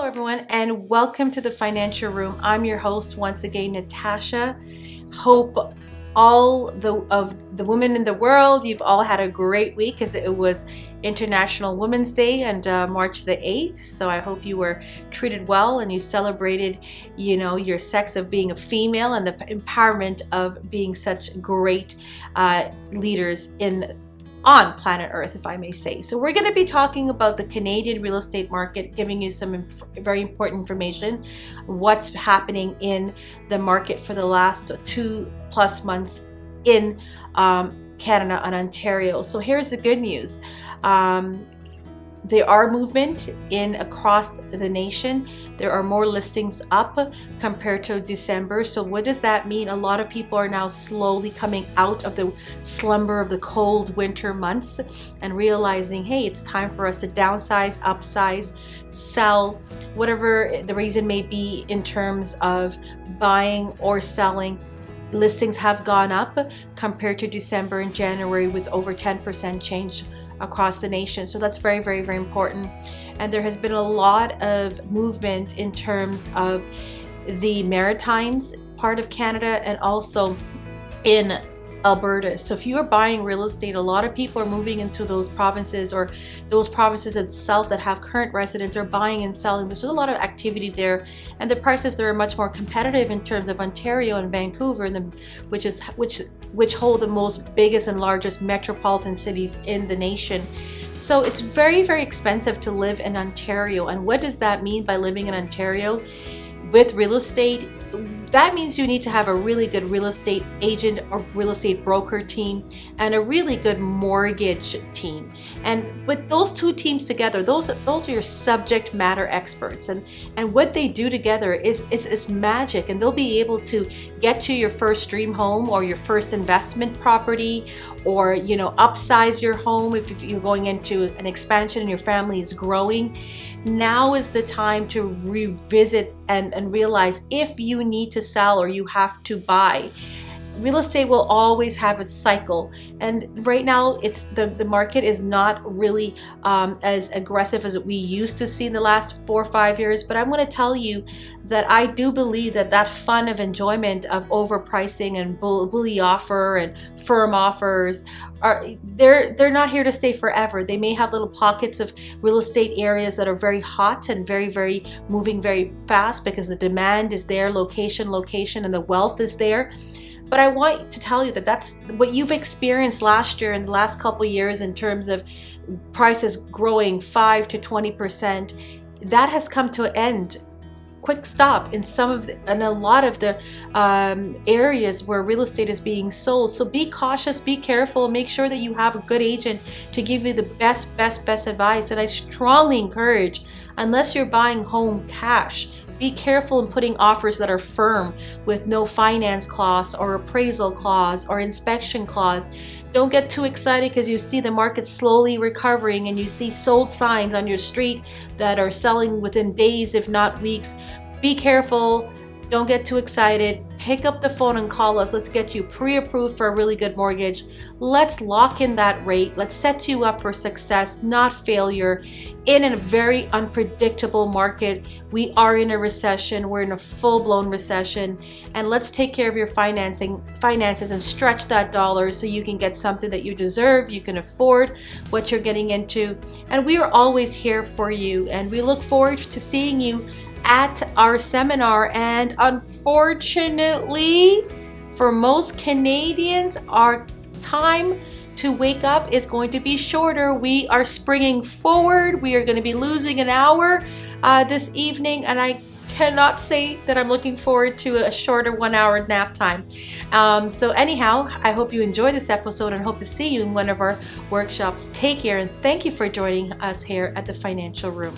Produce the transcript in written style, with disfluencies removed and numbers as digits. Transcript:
Hello everyone and welcome to the Financial Room. I'm your host once again, Natasha. Hope all of the women in the world, you've all had a great week as it was International Women's Day and March the 8th. So I hope you were treated well and you celebrated, your sex of being a female and the empowerment of being such great leaders on planet Earth, if I may say. So we're going to be talking about the Canadian real estate market, giving you some very important information, what's happening in the market for the last 2+ months in Canada and Ontario. So here's the good news. There are movement across the nation. There are more listings up compared to December. So what does that mean? A lot of people are now slowly coming out of the slumber of the cold winter months and realizing, hey, it's time for us to downsize, upsize, sell, whatever the reason may be in terms of buying or selling. Listings have gone up compared to December and January with over 10% change across the nation. So that's very, very, very important. And there has been a lot of movement in terms of the Maritimes part of Canada and also in Alberta. So if you are buying real estate, a lot of people are moving into those provinces or those provinces itself that have current residents are buying and selling. There's a lot of activity there, and the prices there are much more competitive in terms of Ontario and Vancouver, which hold the most biggest and largest metropolitan cities in the nation. So it's very, very expensive to live in Ontario. And what does that mean by living in Ontario with real estate? That means you need to have a really good real estate agent or real estate broker team and a really good mortgage team. And with those two teams together, those are your subject matter experts. And what they do together is magic. And they'll be able to get you your first dream home or your first investment property, or upsize your home if you're going into an expansion and your family is growing. Now is the time to revisit and realize if you need to sell or you have to buy. Real estate will always have its cycle, and right now it's the market is not really as aggressive as we used to see in the last 4 or 5 years. But I'm going to tell you that I do believe that fun of enjoyment of overpricing and bully offer and firm offers they're not here to stay forever. They may have little pockets of real estate areas that are very hot and very, very moving very fast because the demand is there, location, and the wealth is there. But I want to tell you that that's what you've experienced last year and the last couple of years in terms of prices growing 5 to 20%. That has come to an end. Quick stop in a lot of the areas where real estate is being sold. So be cautious, be careful, make sure that you have a good agent to give you the best advice. And I strongly encourage, unless you're buying home cash, be careful in putting offers that are firm with no finance clause or appraisal clause or inspection clause. Don't get too excited because you see the market slowly recovering and you see sold signs on your street that are selling within days, if not weeks. Be careful. Don't get too excited. Pick up the phone and call us. Let's get you pre-approved for a really good mortgage. Let's lock in that rate. Let's set you up for success, not failure, in a very unpredictable market. We are in a recession. We're in a full-blown recession. And let's take care of your finances and stretch that dollar so you can get something that you deserve, you can afford what you're getting into. And we are always here for you. And we look forward to seeing you at our seminar. And unfortunately, for most Canadians, our time to wake up is going to be shorter. We are springing forward. We are going to be losing an hour this evening, and I cannot say that I'm looking forward to a shorter 1 hour nap time. So anyhow, I hope you enjoy this episode and hope to see you in one of our workshops. Take care, and thank you for joining us here at the Financial Room.